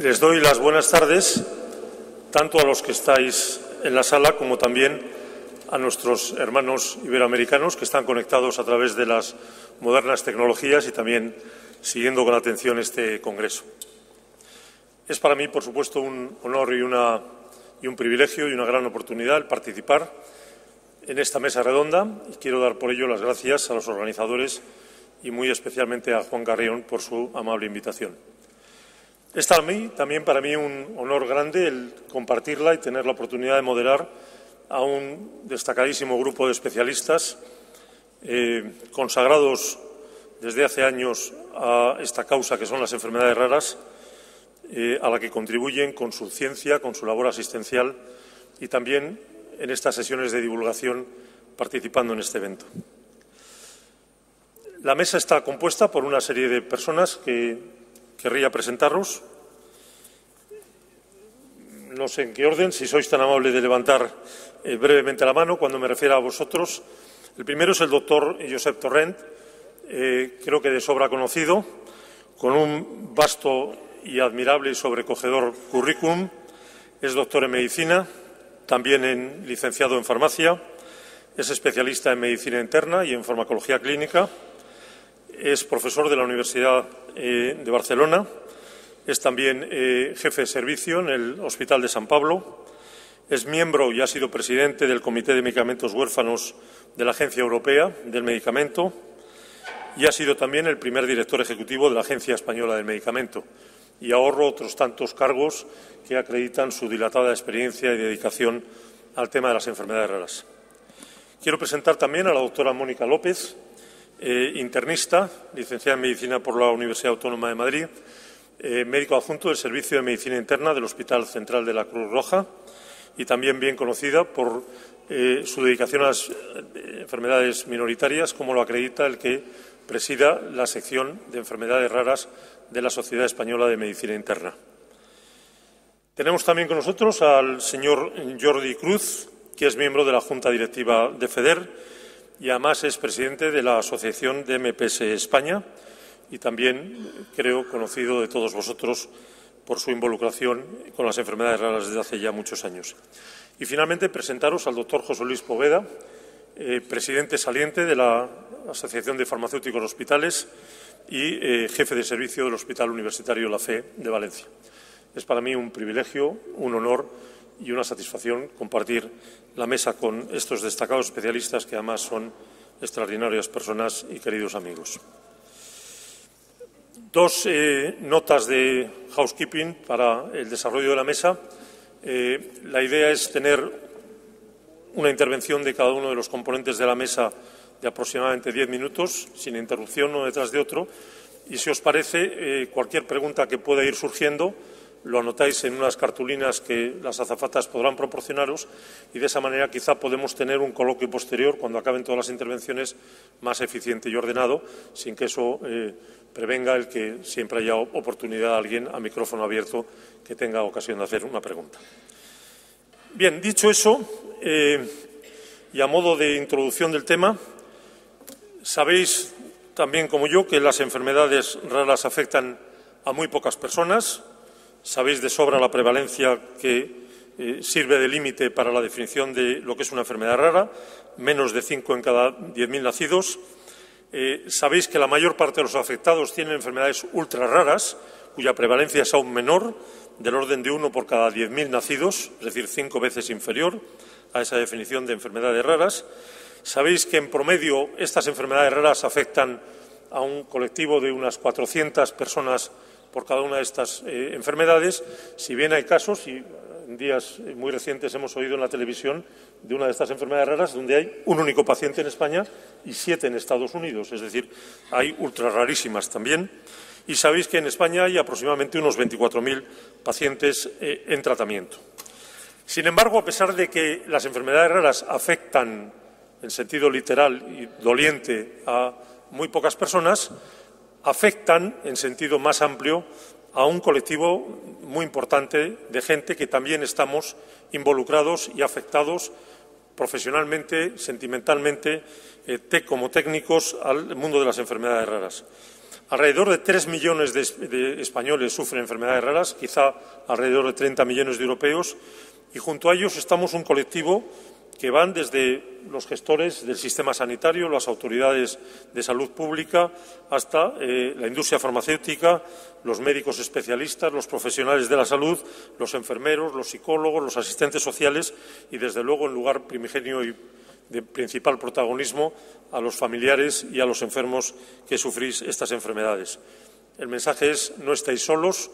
Les doy las buenas tardes tanto a los que estáis en la sala como también a nuestros hermanos iberoamericanos que están conectados a través de las modernas tecnologías y también siguiendo con atención este congreso. Es para mí, por supuesto, un honor y un privilegio y una gran oportunidad el participar en esta mesa redonda y quiero dar por ello las gracias a los organizadores y muy especialmente a Juan Carrión por su amable invitación. Es también para mí un honor grande el compartirla y tener la oportunidad de moderar a un destacadísimo grupo de especialistas consagrados desde hace años a esta causa que son las enfermedades raras, a la que contribuyen con su ciencia, con su labor asistencial y también en estas sesiones de divulgación participando en este evento. La mesa está compuesta por una serie de personas que querría presentaros. No sé en qué orden, si sois tan amable de levantar brevemente la mano cuando me refiera a vosotros. El primero es el doctor Josep Torrent, creo que de sobra conocido, con un vasto y admirable y sobrecogedor currículum. Es doctor en medicina, también licenciado en farmacia, es especialista en medicina interna y en farmacología clínica, es profesor de la Universidad de Barcelona, es también jefe de servicio en el Hospital de San Pablo, es miembro y ha sido presidente del Comité de Medicamentos Huérfanos de la Agencia Europea del Medicamento y ha sido también el primer director ejecutivo de la Agencia Española del Medicamento. Y ahorro otros tantos cargos que acreditan su dilatada experiencia y dedicación al tema de las enfermedades raras. Quiero presentar también a la doctora Mónica López, internista, licenciada en Medicina por la Universidad Autónoma de Madrid, médico adjunto del Servicio de Medicina Interna del Hospital Central de la Cruz Roja y también bien conocida por su dedicación a las enfermedades minoritarias, como lo acredita el que presida la sección de enfermedades raras de la Sociedad Española de Medicina Interna. Tenemos también con nosotros al señor Jordi Cruz, que es miembro de la Junta Directiva de FEDER y además es presidente de la Asociación de MPS España y también, creo, conocido de todos vosotros por su involucración con las enfermedades raras desde hace ya muchos años. Y finalmente presentaros al doctor José Luis Poveda, presidente saliente de la Asociación de Farmacéuticos Hospitales y jefe de servicio del Hospital Universitario La Fe de Valencia. Es para mí un privilegio, un honor y una satisfacción compartir la mesa con estos destacados especialistas que además son extraordinarias personas y queridos amigos. Dos notas de housekeeping para el desarrollo de la mesa. La idea es tener una intervención de cada uno de los componentes de la mesa de aproximadamente 10 minutos, sin interrupción uno detrás de otro. Y si os parece, cualquier pregunta que pueda ir surgiendo lo anotáis en unas cartulinas que las azafatas podrán proporcionaros y de esa manera quizá podemos tener un coloquio posterior, cuando acaben todas las intervenciones, más eficiente y ordenado, sin que eso prevenga el que siempre haya oportunidad a alguien a micrófono abierto que tenga ocasión de hacer una pregunta. Bien, dicho eso, y a modo de introducción del tema, sabéis también como yo que las enfermedades raras afectan a muy pocas personas. Sabéis de sobra la prevalencia que sirve de límite para la definición de lo que es una enfermedad rara, menos de 5 en cada 10.000 nacidos. Sabéis que la mayor parte de los afectados tienen enfermedades ultra raras, cuya prevalencia es aún menor, del orden de 1 por cada 10.000 nacidos, es decir, 5 veces inferior a esa definición de enfermedades raras. Sabéis que en promedio estas enfermedades raras afectan a un colectivo de unas 400 personas por cada una de estas enfermedades, si bien hay casos, y en días muy recientes hemos oído en la televisión de una de estas enfermedades raras donde hay un único paciente en España y 7 en Estados Unidos, es decir, hay ultra rarísimas también. Y sabéis que en España hay aproximadamente unos 24.000 pacientes en tratamiento. Sin embargo, a pesar de que las enfermedades raras afectan en sentido literal y doliente a muy pocas personas, afectan en sentido más amplio a un colectivo muy importante de gente que también estamos involucrados y afectados profesionalmente, sentimentalmente, como técnicos al mundo de las enfermedades raras. Alrededor de 3 millones de españoles sufren enfermedades raras, quizá alrededor de 30 millones de europeos, y junto a ellos estamos un colectivo que van desde los gestores del sistema sanitario, las autoridades de salud pública, hasta la industria farmacéutica, los médicos especialistas, los profesionales de la salud, los enfermeros, los psicólogos, los asistentes sociales y, desde luego, en lugar primigenio y de principal protagonismo, a los familiares y a los enfermos que sufrís estas enfermedades. El mensaje es: no estáis solos.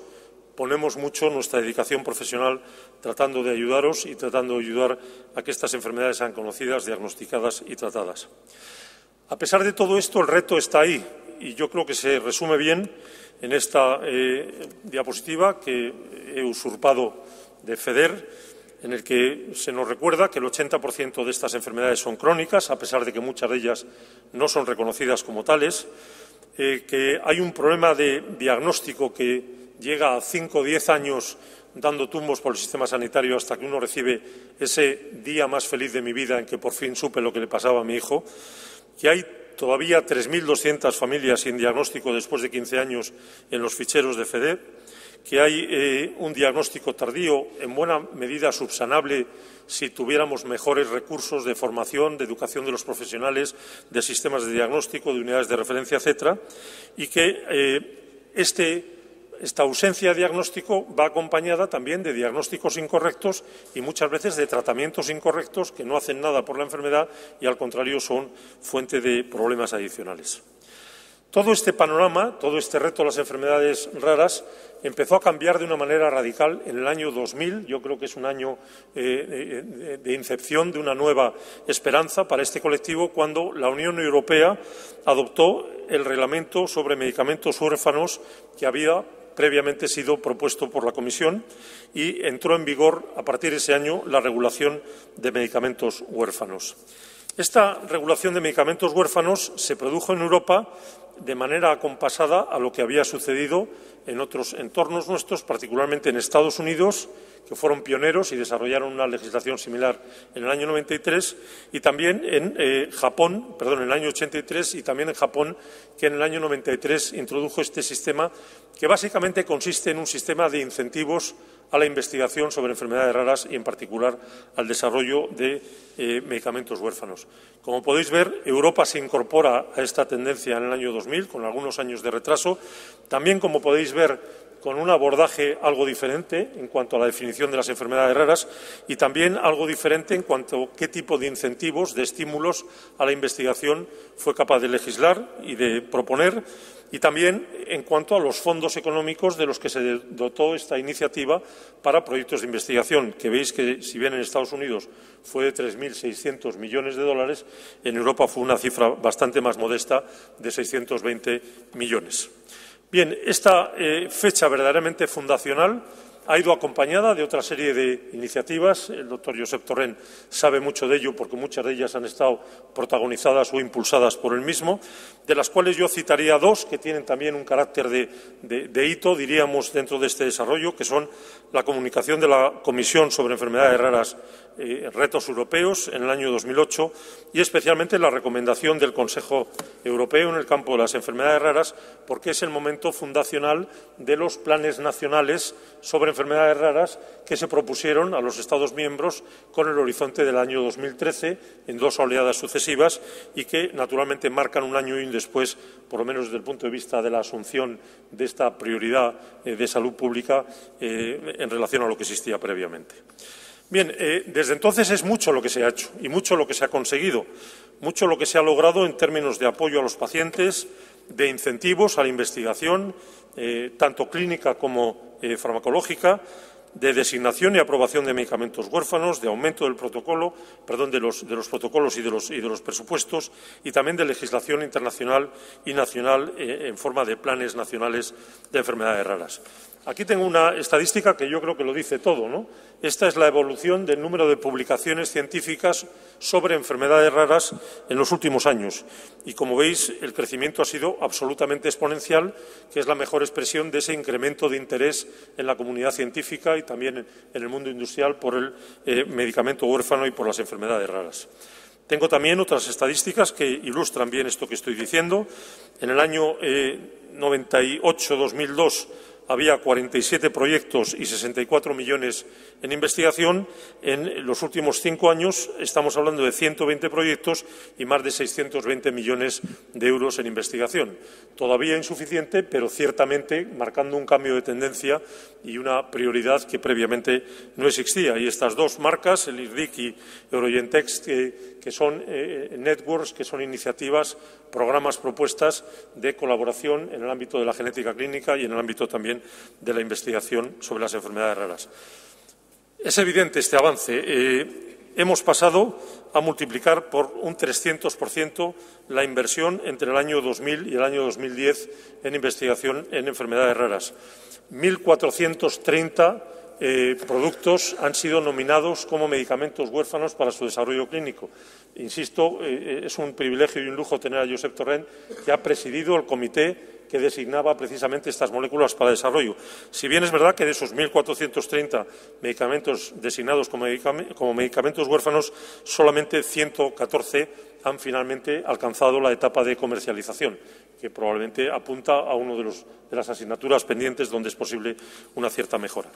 Ponemos mucho nuestra dedicación profesional tratando de ayudaros y tratando de ayudar a que estas enfermedades sean conocidas, diagnosticadas y tratadas. A pesar de todo esto, el reto está ahí y yo creo que se resume bien en esta diapositiva que he usurpado de FEDER, en el que se nos recuerda que el 80% de estas enfermedades son crónicas, a pesar de que muchas de ellas no son reconocidas como tales, que hay un problema de diagnóstico que llega a 5 o 10 años dando tumbos por el sistema sanitario hasta que uno recibe ese día más feliz de mi vida en que por fin supe lo que le pasaba a mi hijo, que hay todavía 3.200 familias sin diagnóstico después de 15 años en los ficheros de FEDER, que hay un diagnóstico tardío en buena medida subsanable si tuviéramos mejores recursos de formación, de educación de los profesionales, de sistemas de diagnóstico, de unidades de referencia, etcétera, y que esta ausencia de diagnóstico va acompañada también de diagnósticos incorrectos y muchas veces de tratamientos incorrectos que no hacen nada por la enfermedad y, al contrario, son fuente de problemas adicionales. Todo este panorama, todo este reto de las enfermedades raras empezó a cambiar de una manera radical en el año 2000. Yo creo que es un año de incepción de una nueva esperanza para este colectivo, cuando la Unión Europea adoptó el reglamento sobre medicamentos huérfanos que había previamente sido propuesto por la Comisión, y entró en vigor a partir de ese año la regulación de medicamentos huérfanos. Esta regulación de medicamentos huérfanos se produjo en Europa de manera acompasada a lo que había sucedido en otros entornos nuestros, particularmente en Estados Unidos, que fueron pioneros y desarrollaron una legislación similar en el año 93, y también en Japón, en el año 83, y también en Japón, que en el año 93 introdujo este sistema, que básicamente consiste en un sistema de incentivos a la investigación sobre enfermedades raras y, en particular, al desarrollo de medicamentos huérfanos. Como podéis ver, Europa se incorpora a esta tendencia en el año 2000, con algunos años de retraso. También, como podéis ver, con un abordaje algo diferente en cuanto a la definición de las enfermedades raras, y también algo diferente en cuanto a qué tipo de incentivos, de estímulos a la investigación fue capaz de legislar y de proponer, y también en cuanto a los fondos económicos de los que se dotó esta iniciativa para proyectos de investigación, que veis que, si bien en Estados Unidos fue de 3.600 millones de dólares, en Europa fue una cifra bastante más modesta, de 620 millones. Bien, esta fecha verdaderamente fundacional ha ido acompañada de otra serie de iniciativas. El doctor Josep Torrent sabe mucho de ello, porque muchas de ellas han estado protagonizadas o impulsadas por él mismo, de las cuales yo citaría dos que tienen también un carácter de hito, diríamos, dentro de este desarrollo, que son la comunicación de la Comisión sobre enfermedades raras, retos europeos, en el año 2008, y especialmente la recomendación del Consejo Europeo en el campo de las enfermedades raras, porque es el momento fundacional de los planes nacionales sobre enfermedades raras que se propusieron a los Estados miembros con el horizonte del año 2013 en dos oleadas sucesivas, y que naturalmente marcan un año y un después, por lo menos desde el punto de vista de la asunción de esta prioridad de salud pública en relación a lo que existía previamente. Bien, desde entonces es mucho lo que se ha hecho y mucho lo que se ha conseguido, mucho lo que se ha logrado en términos de apoyo a los pacientes, de incentivos a la investigación, tanto clínica como farmacológica, de designación y aprobación de medicamentos huérfanos, de aumento del protocolo, de los protocolos y de los presupuestos, y también de legislación internacional y nacional en forma de planes nacionales de enfermedades raras. Aquí tengo una estadística que yo creo que lo dice todo, ¿no? Esta es la evolución del número de publicaciones científicas sobre enfermedades raras en los últimos años. Y, como veis, el crecimiento ha sido absolutamente exponencial, que es la mejor expresión de ese incremento de interés en la comunidad científica y también en el mundo industrial por el medicamento huérfano y por las enfermedades raras. Tengo también otras estadísticas que ilustran bien esto que estoy diciendo. En el año 98-2002 había 47 proyectos y 64 millones en investigación. En los últimos 5 años estamos hablando de 120 proyectos y más de 620 millones de euros en investigación. Todavía insuficiente, pero ciertamente marcando un cambio de tendencia y una prioridad que previamente no existía. Y estas dos marcas, el IRDIC y Eurogentex, que son networks, que son iniciativas, programas, propuestas de colaboración en el ámbito de la genética clínica y en el ámbito también de la investigación sobre las enfermedades raras. Es evidente este avance. Hemos pasado a multiplicar por un 300% la inversión entre el año 2000 y el año 2010 en investigación en enfermedades raras. 1.430 productos han sido nominados como medicamentos huérfanos para su desarrollo clínico. Insisto, es un privilegio y un lujo tener a Josep Torrent, que ha presidido el comité que designaba precisamente estas moléculas para desarrollo. Si bien es verdad que de esos 1.430 medicamentos designados como medicamentos huérfanos, solamente 114 han finalmente alcanzado la etapa de comercialización, que probablemente apunta a una de las asignaturas pendientes donde es posible una cierta mejora.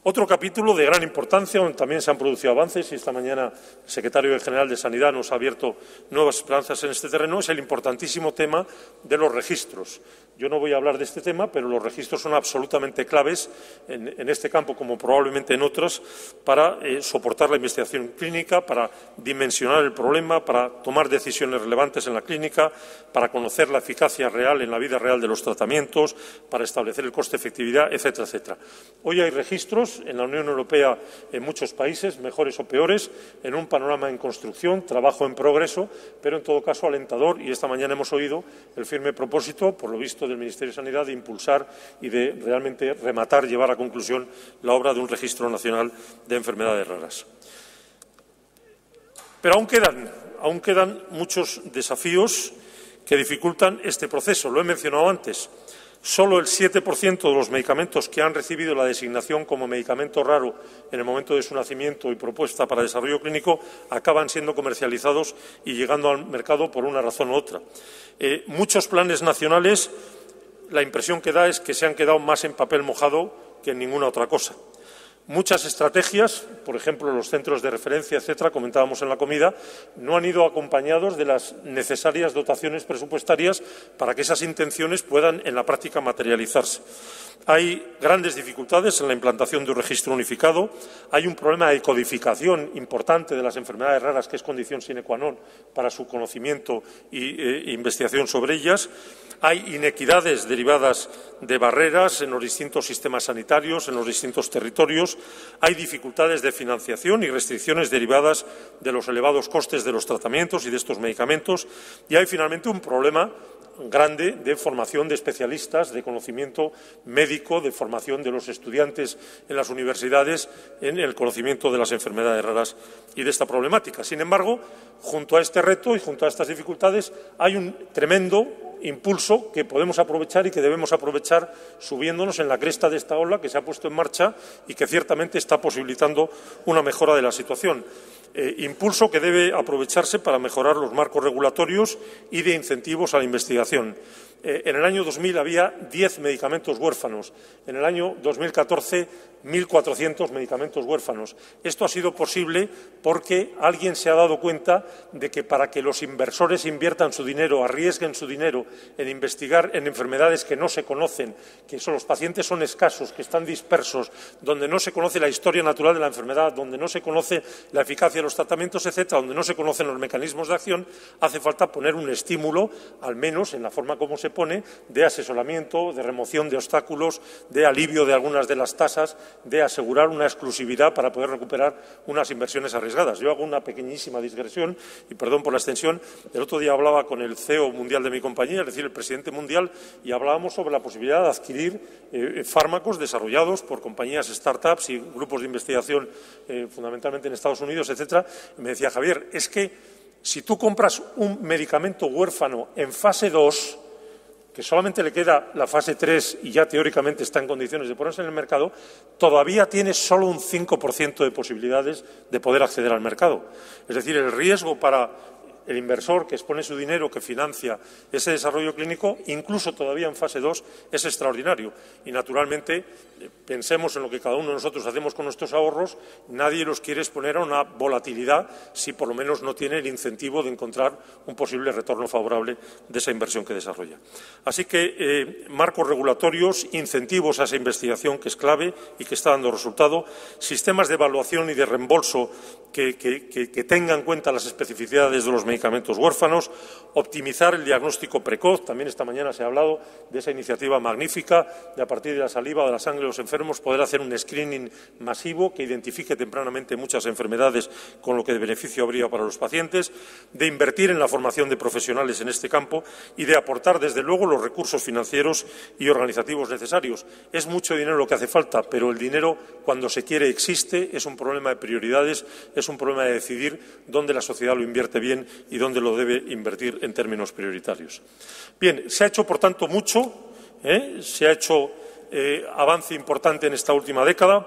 Otro capítulo de gran importancia, donde también se han producido avances, y esta mañana el secretario general de Sanidad nos ha abierto nuevas esperanzas en este terreno, es el importantísimo tema de los registros. Yo no voy a hablar de este tema, pero los registros son absolutamente claves en este campo, como probablemente en otros, para soportar la investigación clínica, para dimensionar el problema, para tomar decisiones relevantes en la clínica, para conocer la eficacia real en la vida real de los tratamientos, para establecer el coste-efectividad, etcétera, etcétera. Hoy hay registros en la Unión Europea en muchos países, mejores o peores, en un panorama en construcción, trabajo en progreso, pero en todo caso alentador, y esta mañana hemos oído el firme propósito, por lo visto, del Ministerio de Sanidad de impulsar y de realmente rematar, llevar a conclusión la obra de un registro nacional de enfermedades raras. Pero aún quedan muchos desafíos que dificultan este proceso. Lo he mencionado antes. Solo el 7% de los medicamentos que han recibido la designación como medicamento raro en el momento de su nacimiento y propuesta para desarrollo clínico acaban siendo comercializados y llegando al mercado por una razón u otra. Muchos planes nacionales, la impresión que da es que se han quedado más en papel mojado que en ninguna otra cosa. Muchas estrategias, por ejemplo, los centros de referencia, etcétera, comentábamos en la comida, no han ido acompañados de las necesarias dotaciones presupuestarias para que esas intenciones puedan en la práctica materializarse. Hay grandes dificultades en la implantación de un registro unificado, hay un problema de codificación importante de las enfermedades raras que es condición sine qua non para su conocimiento e investigación sobre ellas. Hay inequidades derivadas de barreras en los distintos sistemas sanitarios, en los distintos territorios. Hay dificultades de financiación y restricciones derivadas de los elevados costes de los tratamientos y de estos medicamentos. Y hay, finalmente, un problema grande de formación de especialistas, de conocimiento médico, de formación de los estudiantes en las universidades en el conocimiento de las enfermedades raras y de esta problemática. Sin embargo, junto a este reto y junto a estas dificultades hay un tremendo impulso que podemos aprovechar y que debemos aprovechar subiéndonos en la cresta de esta ola que se ha puesto en marcha y que ciertamente está posibilitando una mejora de la situación. Impulso que debe aprovecharse para mejorar los marcos regulatorios y de incentivos a la investigación. En el año 2000 había 10 medicamentos huérfanos. En el año 2014, 1.400 medicamentos huérfanos. Esto ha sido posible porque alguien se ha dado cuenta de que para que los inversores inviertan su dinero, arriesguen su dinero en investigar en enfermedades que no se conocen, que los pacientes son escasos, que están dispersos, donde no se conoce la historia natural de la enfermedad, donde no se conoce la eficacia de los tratamientos, etcétera, donde no se conocen los mecanismos de acción, hace falta poner un estímulo, al menos en la forma como se se pone de asesoramiento, de remoción de obstáculos, de alivio de algunas de las tasas, de asegurar una exclusividad para poder recuperar unas inversiones arriesgadas. Yo hago una pequeñísima digresión, y perdón por la extensión. El otro día hablaba con el CEO mundial de mi compañía, es decir, el presidente mundial, y hablábamos sobre la posibilidad de adquirir fármacos desarrollados por compañías startups y grupos de investigación fundamentalmente en Estados Unidos, etcétera. Y me decía, Javier, es que si tú compras un medicamento huérfano en fase 2, que solamente le queda la fase 3 y ya teóricamente está en condiciones de ponerse en el mercado, todavía tiene solo un 5% de posibilidades de poder acceder al mercado. Es decir, el riesgo para el inversor que expone su dinero, que financia ese desarrollo clínico, incluso todavía en fase 2, es extraordinario. Y, naturalmente, pensemos en lo que cada uno de nosotros hacemos con nuestros ahorros. Nadie los quiere exponer a una volatilidad si por lo menos no tiene el incentivo de encontrar un posible retorno favorable de esa inversión que desarrolla. Así que marcos regulatorios, incentivos a esa investigación que es clave y que está dando resultado, sistemas de evaluación y de reembolso que tengan en cuenta las especificidades de los medicamentos huérfanos, optimizar el diagnóstico precoz. También esta mañana se ha hablado de esa iniciativa magnífica de, a partir de la saliva o de la sangre de los enfermos, poder hacer un screening masivo que identifique tempranamente muchas enfermedades, con lo que de beneficio habría para los pacientes, de invertir en la formación de profesionales en este campo y de aportar, desde luego, los recursos financieros y organizativos necesarios. Es mucho dinero lo que hace falta, pero el dinero, cuando se quiere, existe. Es un problema de prioridades, es un problema de decidir dónde la sociedad lo invierte bien y dónde lo debe invertir en términos prioritarios. Bien, se ha hecho, por tanto, mucho, se ha hecho avance importante en esta última década.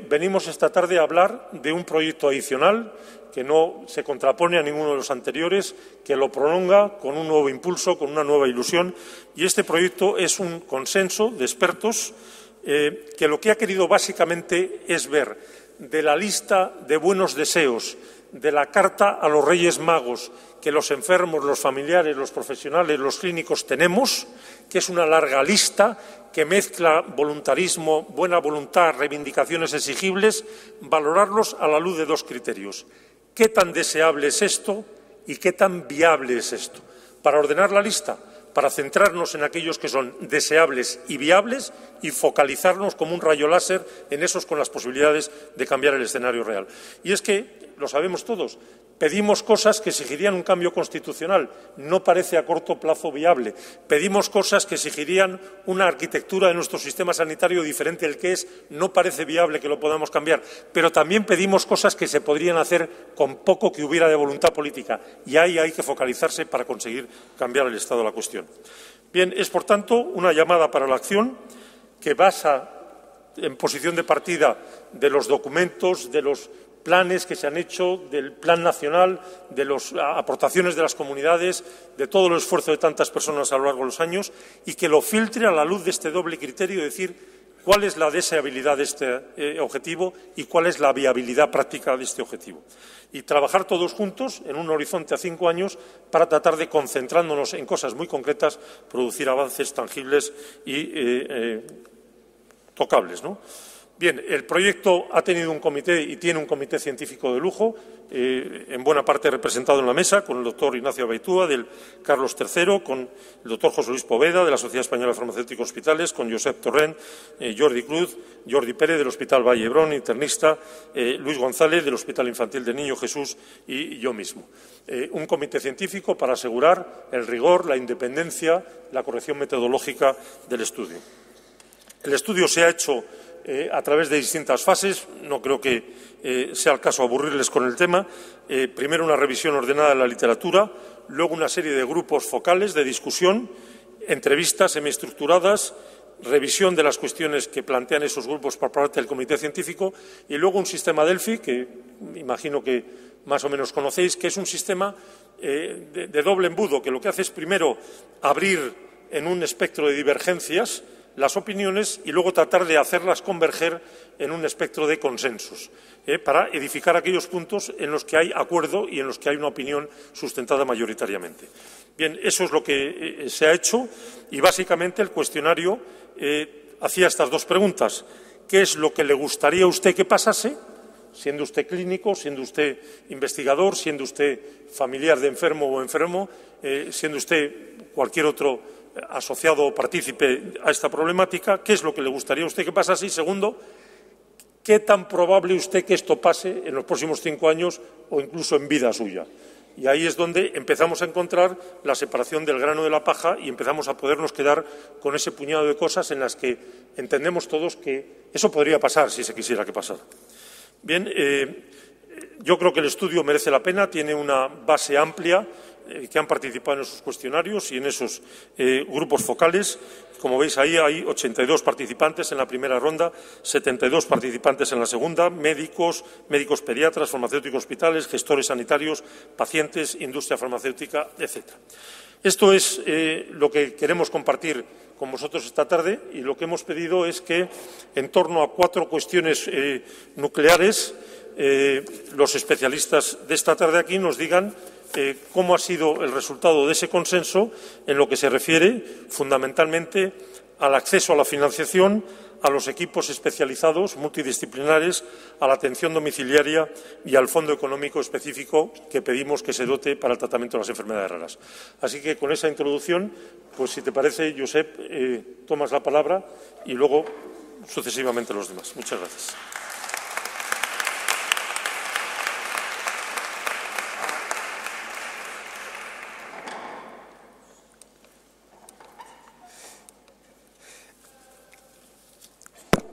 Venimos esta tarde a hablar de un proyecto adicional que no se contrapone a ninguno de los anteriores, que lo prolonga con un nuevo impulso, con una nueva ilusión. Y este proyecto es un consenso de expertos que lo que ha querido básicamente es ver de la lista de buenos deseos, de la carta a los Reyes Magos que los enfermos, los familiares, los profesionales, los clínicos tenemos, que es una larga lista que mezcla voluntarismo, buena voluntad, reivindicaciones exigibles, valorarlos a la luz de dos criterios. ¿Qué tan deseable es esto y qué tan viable es esto? Para ordenar la lista, para centrarnos en aquellos que son deseables y viables y focalizarnos como un rayo láser en esos con las posibilidades de cambiar el escenario real. Y es que, lo sabemos todos, pedimos cosas que exigirían un cambio constitucional. No parece a corto plazo viable. Pedimos cosas que exigirían una arquitectura de nuestro sistema sanitario diferente al que es. No parece viable que lo podamos cambiar. Pero también pedimos cosas que se podrían hacer con poco que hubiera de voluntad política. Y ahí hay que focalizarse para conseguir cambiar el estado de la cuestión. Bien, es, por tanto, una llamada para la acción que basa en posición de partida de los documentos, de los planes que se han hecho, del Plan Nacional, de las aportaciones de las comunidades, de todo el esfuerzo de tantas personas a lo largo de los años, y que lo filtre a la luz de este doble criterio, es decir, cuál es la deseabilidad de este objetivo y cuál es la viabilidad práctica de este objetivo. Y trabajar todos juntos en un horizonte a 5 años para tratar de, concentrándonos en cosas muy concretas, producir avances tangibles y tocables, ¿no? Bien, el proyecto ha tenido un comité y tiene un comité científico de lujo, en buena parte representado en la mesa, con el doctor Ignacio Abaitúa, del Carlos III, con el doctor José Luis Poveda, de la Sociedad Española de Farmacéuticos Hospitales, con Josep Torrent, Jordi Cruz, Jordi Pérez, del Hospital Vall d'Hebron, internista, Luis González, del Hospital Infantil de Niño Jesús, y yo mismo. Un comité científico para asegurar el rigor, la independencia, la corrección metodológica del estudio. El estudio se ha hecho a través de distintas fases. No creo que sea el caso aburrirles con el tema. Primero, una revisión ordenada de la literatura, luego una serie de grupos focales de discusión, entrevistas semiestructuradas, revisión de las cuestiones que plantean esos grupos por parte del comité científico y luego un sistema Delphi, que imagino que más o menos conocéis, que es un sistema de doble embudo, que lo que hace es primero abrir en un espectro de divergencias las opiniones y luego tratar de hacerlas converger en un espectro de consensos, para edificar aquellos puntos en los que hay acuerdo y en los que hay una opinión sustentada mayoritariamente. Bien, eso es lo que se ha hecho y básicamente el cuestionario hacía estas dos preguntas. ¿Qué es lo que le gustaría a usted que pasase, siendo usted clínico, siendo usted investigador, siendo usted familiar de enfermo o enfermo, siendo usted cualquier otro asociado o partícipe a esta problemática, ¿qué es lo que le gustaría a usted que pasase? Y segundo, ¿qué tan probable usted que esto pase en los próximos 5 años o incluso en vida suya? Y ahí es donde empezamos a encontrar la separación del grano de la paja y empezamos a podernos quedar con ese puñado de cosas en las que entendemos todos que eso podría pasar si se quisiera que pasara. Bien, yo creo que el estudio merece la pena, tiene una base amplia, que han participado en esos cuestionarios y en esos grupos focales. Como veis ahí hay 82 participantes en la primera ronda, 72 participantes en la segunda, médicos, médicos pediatras, farmacéuticos hospitales, gestores sanitarios, pacientes, industria farmacéutica, etc. Esto es lo que queremos compartir con vosotros esta tarde y lo que hemos pedido es que en torno a 4 cuestiones nucleares los especialistas de esta tarde aquí nos digan cómo ha sido el resultado de ese consenso en lo que se refiere fundamentalmente al acceso a la financiación, a los equipos especializados multidisciplinares, a la atención domiciliaria y al fondo económico específico que pedimos que se dote para el tratamiento de las enfermedades raras. Así que con esa introducción, pues si te parece, Josep, tomas la palabra y luego sucesivamente los demás. Muchas gracias.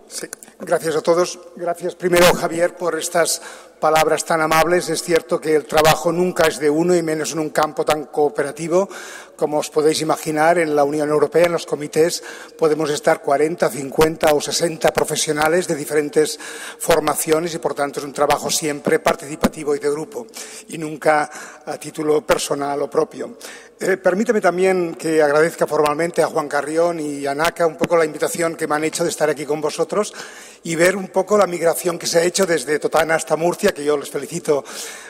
Sí, gracias a todos. Gracias primero, Javier, por estas palabras tan amables. Es cierto que el trabajo nunca es de uno y menos en un campo tan cooperativo. Como os podéis imaginar, en la Unión Europea, en los comités, podemos estar 40, 50 o 60 profesionales de diferentes formaciones y, por tanto, es un trabajo siempre participativo y de grupo y nunca a título personal o propio. Permíteme también que agradezca formalmente a Juan Carrión y a NACA un poco la invitación que me han hecho de estar aquí con vosotros y ver un poco la migración que se ha hecho desde Totana hasta Murcia, que yo les felicito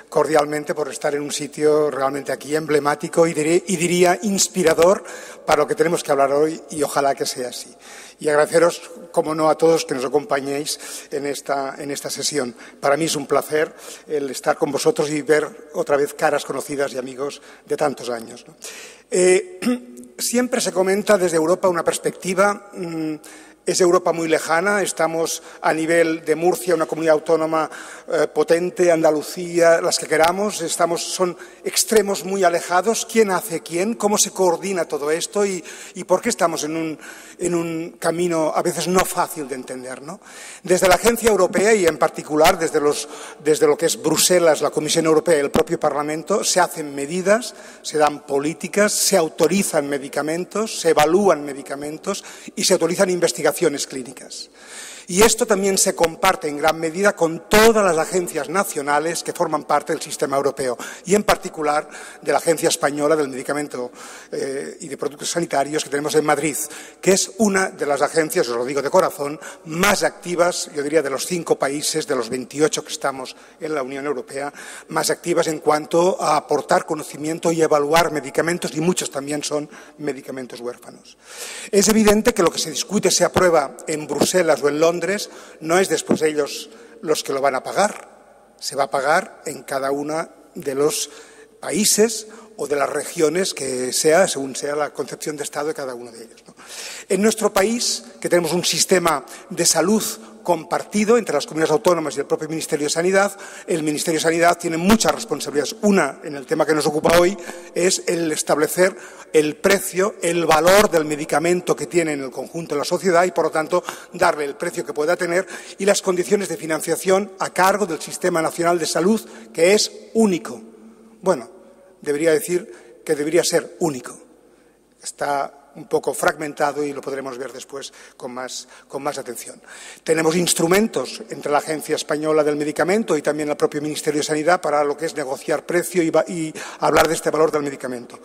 cordialmente por estar en un sitio realmente aquí emblemático y diría inspirador para lo que tenemos que hablar hoy y ojalá que sea así. Y agradeceros, como no, a todos que nos acompañéis en esta sesión. Para mí es un placer el estar con vosotros y ver otra vez caras conocidas y amigos de tantos años, ¿no? Siempre se comenta desde Europa una perspectiva. Es Europa muy lejana, estamos a nivel de Murcia, una comunidad autónoma potente, Andalucía, las que queramos, son extremos muy alejados. ¿Quién hace quién? ¿Cómo se coordina todo esto? ¿Y por qué estamos en un camino a veces no fácil de entender, ¿no? Desde la Agencia Europea y en particular desde lo que es Bruselas, la Comisión Europea y el propio Parlamento, se hacen medidas, se dan políticas, se autorizan medicamentos, se evalúan medicamentos y se autorizan investigaciones clínicas. Y esto también se comparte en gran medida con todas las agencias nacionales que forman parte del sistema europeo y en particular de la Agencia Española del Medicamento y de Productos Sanitarios que tenemos en Madrid, que es una de las agencias, os lo digo de corazón, más activas, yo diría de los 5 países, de los 28 que estamos en la Unión Europea, más activas en cuanto a aportar conocimiento y evaluar medicamentos y muchos también son medicamentos huérfanos. Es evidente que lo que se discute, se aprueba en Bruselas o en Londres, no es después ellos los que lo van a pagar, se va a pagar en cada uno de los países o de las regiones que sea, según sea la concepción de Estado de cada uno de ellos, ¿no? En nuestro país, que tenemos un sistema de salud compartido entre las comunidades autónomas y el propio Ministerio de Sanidad, el Ministerio de Sanidad tiene muchas responsabilidades. Una, en el tema que nos ocupa hoy, es el establecer el precio, el valor del medicamento que tiene en el conjunto de la sociedad y, por lo tanto, darle el precio que pueda tener y las condiciones de financiación a cargo del Sistema Nacional de Salud, que es único. Bueno, debería decir que debería ser único. Está un poco fragmentado y lo podremos ver después con más atención. Tenemos instrumentos entre la Agencia Española del Medicamento y también el propio Ministerio de Sanidad para lo que es negociar precio y hablar de este valor del medicamento.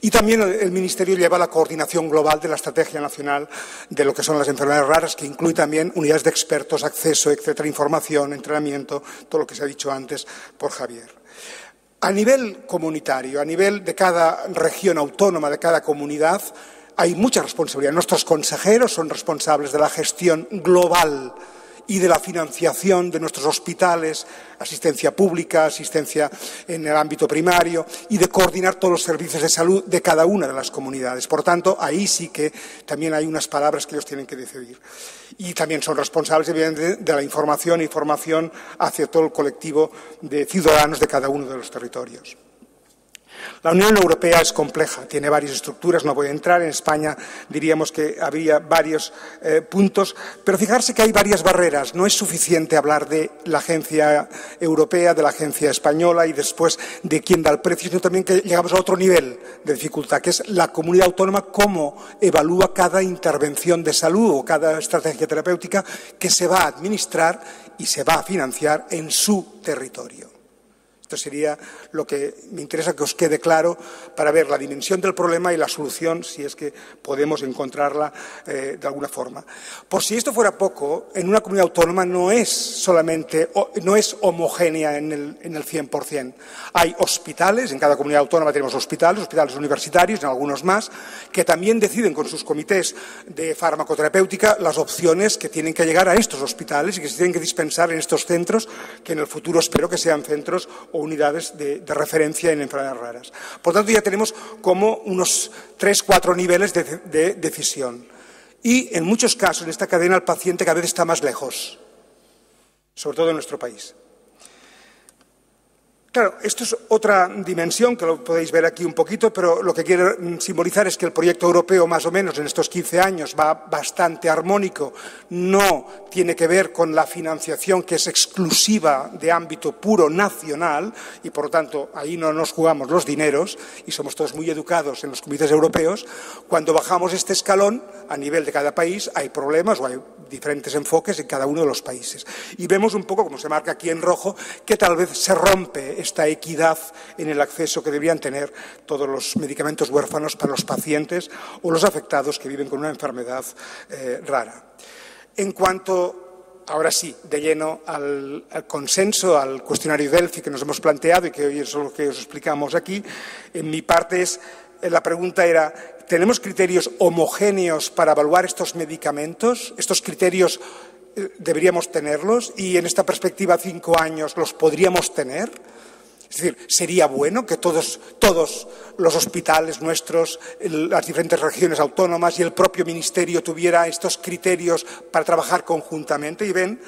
Y también el Ministerio lleva la coordinación global de la Estrategia Nacional de lo que son las enfermedades raras, que incluye también unidades de expertos, acceso, etcétera, información, entrenamiento, todo lo que se ha dicho antes por Javier. A nivel comunitario, a nivel de cada región autónoma, de cada comunidad, hay mucha responsabilidad. Nuestros consejeros son responsables de la gestión global y de la financiación de nuestros hospitales, asistencia pública, asistencia en el ámbito primario y de coordinar todos los servicios de salud de cada una de las comunidades. Por tanto, ahí sí que también hay unas palabras que ellos tienen que decidir. Y también son responsables, evidentemente, de la información y formación hacia todo el colectivo de ciudadanos de cada uno de los territorios. La Unión Europea es compleja, tiene varias estructuras, no voy a entrar. En España diríamos que habría varios puntos, pero fijarse que hay varias barreras. No es suficiente hablar de la agencia europea, de la agencia española y después de quién da el precio, sino también que llegamos a otro nivel de dificultad, que es la comunidad autónoma, cómo evalúa cada intervención de salud o cada estrategia terapéutica que se va a administrar y se va a financiar en su territorio. Esto sería lo que me interesa que os quede claro para ver la dimensión del problema y la solución, si es que podemos encontrarla de alguna forma. Por si esto fuera poco, en una comunidad autónoma no es homogénea en el 100%. Hay hospitales, en cada comunidad autónoma tenemos hospitales universitarios, en algunos más, que también deciden con sus comités de farmacoterapéutica las opciones que tienen que llegar a estos hospitales y que se tienen que dispensar en estos centros, que en el futuro espero que sean centros o unidades de referencia en enfermedades raras. Por tanto, ya tenemos como unos 3-4 niveles de decisión. Y en muchos casos, en esta cadena, el paciente cada vez está más lejos, sobre todo en nuestro país. Claro, esto es otra dimensión que lo podéis ver aquí un poquito, pero lo que quiero simbolizar es que el proyecto europeo, más o menos en estos 15 años, va bastante armónico. No tiene que ver con la financiación que es exclusiva de ámbito puro nacional y, por lo tanto, ahí no nos jugamos los dineros y somos todos muy educados en los comités europeos. Cuando bajamos este escalón, a nivel de cada país, hay problemas o hay diferentes enfoques en cada uno de los países. Y vemos un poco, como se marca aquí en rojo, que tal vez se rompe esta equidad en el acceso que deberían tener todos los medicamentos huérfanos para los pacientes o los afectados que viven con una enfermedad rara. En cuanto, ahora sí, de lleno al consenso, al cuestionario Delphi que nos hemos planteado y que hoy es lo que os explicamos aquí, en mi parte la pregunta era: ¿tenemos criterios homogéneos para evaluar estos medicamentos? ¿Estos criterios deberíamos tenerlos? Y en esta perspectiva, 5 años, ¿los podríamos tener? Es decir, ¿sería bueno que todos los hospitales nuestros, las diferentes regiones autónomas y el propio Ministerio tuviera estos criterios para trabajar conjuntamente? Y ven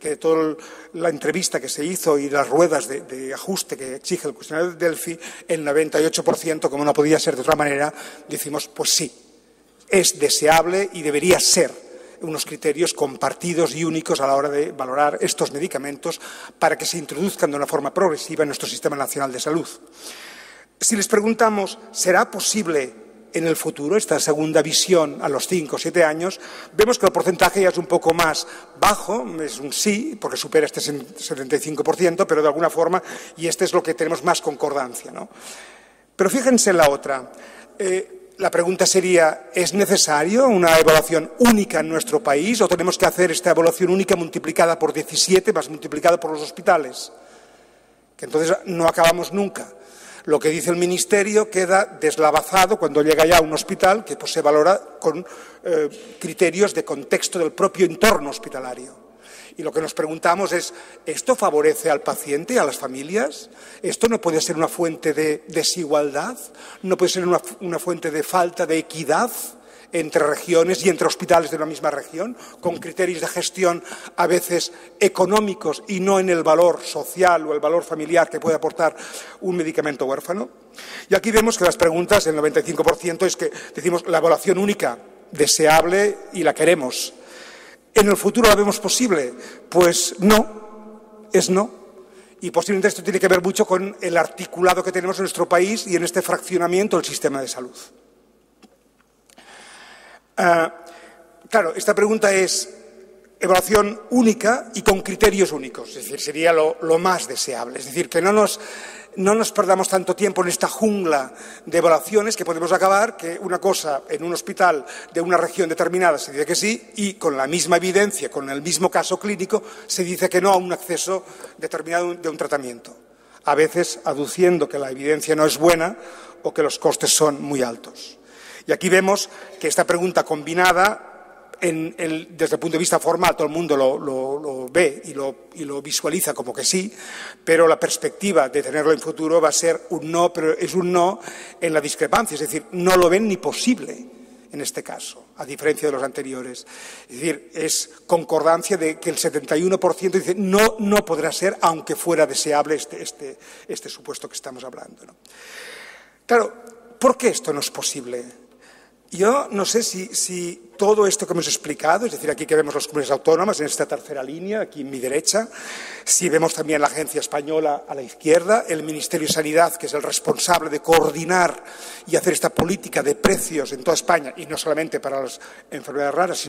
que toda la entrevista que se hizo y las ruedas de ajuste que exige el cuestionario de Delphi, el 98%, como no podía ser de otra manera, decimos, pues sí, es deseable y debería ser unos criterios compartidos y únicos a la hora de valorar estos medicamentos para que se introduzcan de una forma progresiva en nuestro Sistema Nacional de Salud. Si les preguntamos, ¿será posible en el futuro esta segunda visión a los 5 o 7 años? Vemos que el porcentaje ya es un poco más bajo, es un sí, porque supera este 75%, pero de alguna forma, y este es lo que tenemos más concordancia, ¿no? Pero fíjense en la otra. La pregunta sería, ¿es necesario una evaluación única en nuestro país o tenemos que hacer esta evaluación única multiplicada por 17 más multiplicada por los hospitales? Que entonces no acabamos nunca. Lo que dice el Ministerio queda deslavazado cuando llega ya a un hospital que pues, se valora con criterios de contexto del propio entorno hospitalario. Y lo que nos preguntamos es, ¿esto favorece al paciente y a las familias? ¿Esto no puede ser una fuente de desigualdad? ¿No puede ser una fuente de falta de equidad entre regiones y entre hospitales de una misma región, con criterios de gestión a veces económicos y no en el valor social o el valor familiar que puede aportar un medicamento huérfano? Y aquí vemos que las preguntas, el 95%, es que decimos la evaluación única, deseable y la queremos. ¿En el futuro la vemos posible? Pues no, es no. Y posiblemente esto tiene que ver mucho con el articulado que tenemos en nuestro país y en este fraccionamiento del sistema de salud. Claro, esta pregunta es evaluación única y con criterios únicos, es decir, sería lo más deseable. Es decir, que no nos perdamos tanto tiempo en esta jungla de evaluaciones que podemos acabar que una cosa en un hospital de una región determinada se dice que sí y con la misma evidencia, con el mismo caso clínico, se dice que no a un acceso determinado de un tratamiento. A veces aduciendo que la evidencia no es buena o que los costes son muy altos. Y aquí vemos que esta pregunta combinada desde el punto de vista formal todo el mundo lo ve y lo visualiza como que sí, pero la perspectiva de tenerlo en futuro va a ser un no, pero es un no en la discrepancia, es decir, no lo ven ni posible en este caso, a diferencia de los anteriores. Es decir, es concordancia de que el 71% dice no podrá ser, aunque fuera deseable este supuesto que estamos hablando, ¿no? Claro, ¿por qué esto no es posible? Yo no sé si todo esto que hemos explicado, es decir, aquí que vemos las comunidades autónomas en esta tercera línea, aquí en mi derecha, si vemos también la Agencia Española a la izquierda, el Ministerio de Sanidad, que es el responsable de coordinar y hacer esta política de precios en toda España, y no solamente para las enfermedades raras,